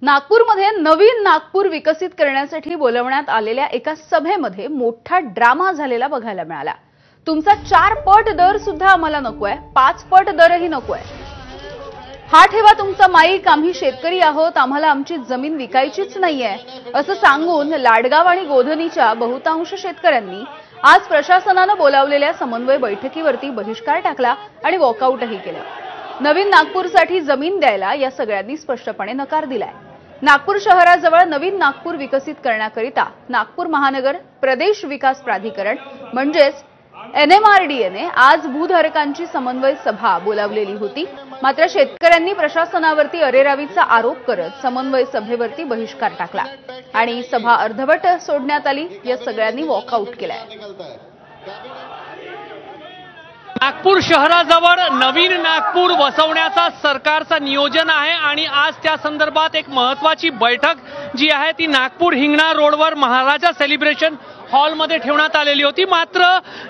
नागपूरमध्ये नवीन नागपूर विकसित करण्यासाठी बोलवण्यात आलेल्या एका सभेमध्ये मोठा ड्रामा झालेला बघायला मिळाला। तुमचा 4 पट दर सुद्धा आम्हाला नकोय, 5 पट दरही नकोय। हा ठेवा तुमचा माईक, आम्ही शेतकरी आहोत, आम्हाला आमची जमीन विकायचीच नाहीये असं सांगून लाडगाव आणि गोधनीच्या बहुतांश शेतकऱ्यांनी आज प्रशासनाने बोलावलेल्या समन्वय बैठकीवरती बहिष्कार टाकला आणि वॉकआउटही केलं। नवीन नागपूरसाठी जमीन द्यायला या सगळ्यांनी स्पष्टपणे नकार दिलाय। नागपूर शहराजवळ नवीन नागपूर विकसित करण्याकरिता नागपूर महानगर प्रदेश विकास प्राधिकरण म्हणजेच NMRDA आज भूधारकांची समन्वय सभा बोलावलेली होती। मात्र शेतकऱ्यांनी प्रशासनावरती अरेरावीचा आरोप करत समन्वय सभेवरती बहिष्कार टाकला आणि सभा अर्धवट सोडण्यात आली। या सगळ्यांनी वॉकआउट केलाय। नागपूर शहराजवळ नवीन नागपूर वसवण्याचा सरकारचा नियोजन आहे आणि आज त्या संदर्भात एक महत्त्वाची बैठक जी आहे ती नागपूर हिंगणा रोडवर महाराजा सेलिब्रेशन हॉलमध्ये ठेवण्यात आलेली होती। मात्र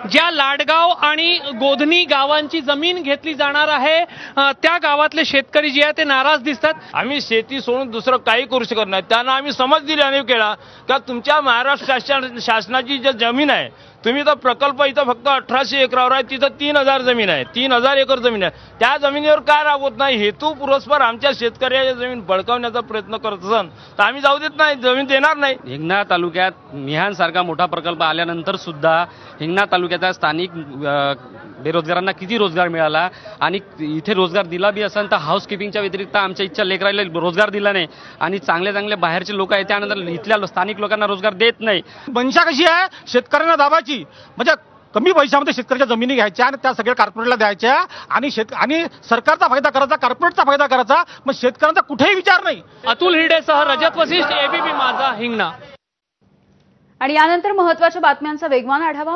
ज्या लाडगाव आणि गोधनी गावांची जमीन घेतली जाणार आहे त्या गावातले शेतकरी जे आहेत ते नाराज दिसतात। आम्ही शेती सोडून दुसरं काही करू शकत नाही। त्यांना आम्ही समज दिली अनेक वेळा का तुमच्या महाराष्ट्र शासनाची जी जमीन आहे, तुम्ही तर प्रकल्प इथं फक्त 1800 एकरावर आहे, तिथं 3000 जमीन आहे, 3000 एकर जमीन आहे। त्या जमिनीवर काय राबवत नाही? हेतू पुरस्पर आमच्या शेतकऱ्याची जमीन बळकावण्याचा प्रयत्न करत असन तर आम्ही जाऊ देत नाही, जमीन देणार नाही। हिंगणा तालुक्यात मिहान सारखा मोठा प्रकल्प आल्यानंतर सुद्धा हिंगणा तालुक्याच्या स्थानिक बेरोजगारांना किती रोजगार मिळाला आणि इथे रोजगार दिला बी असेल तर हाऊसकीपिंगच्या व्यतिरिक्त आमच्या इच्छा लेकराला रोजगार दिला नाही आणि चांगले बाहेरचे लोक आहेत त्यानंतर इथल्या स्थानिक लोकांना रोजगार देत नाही। मनशा कशी आहे? शेतकऱ्यांना दाबायची, म्हणजे कमी पैशामध्ये शेतकऱ्याच्या जमिनी घ्यायच्या आणि त्या सगळ्या कॉर्पोरेटला द्यायच्या आणि सरकारचा फायदा करायचा, कॉर्पोरेटचा फायदा करायचा, मग शेतकऱ्यांचा कुठेही विचार नाही। अतुल हिरडेसह रजत वशिष्ठ, ABP माझा, हिंगणा। आणि यानंतर महत्त्वाच्या बातम्यांचा वेगवान आढावा।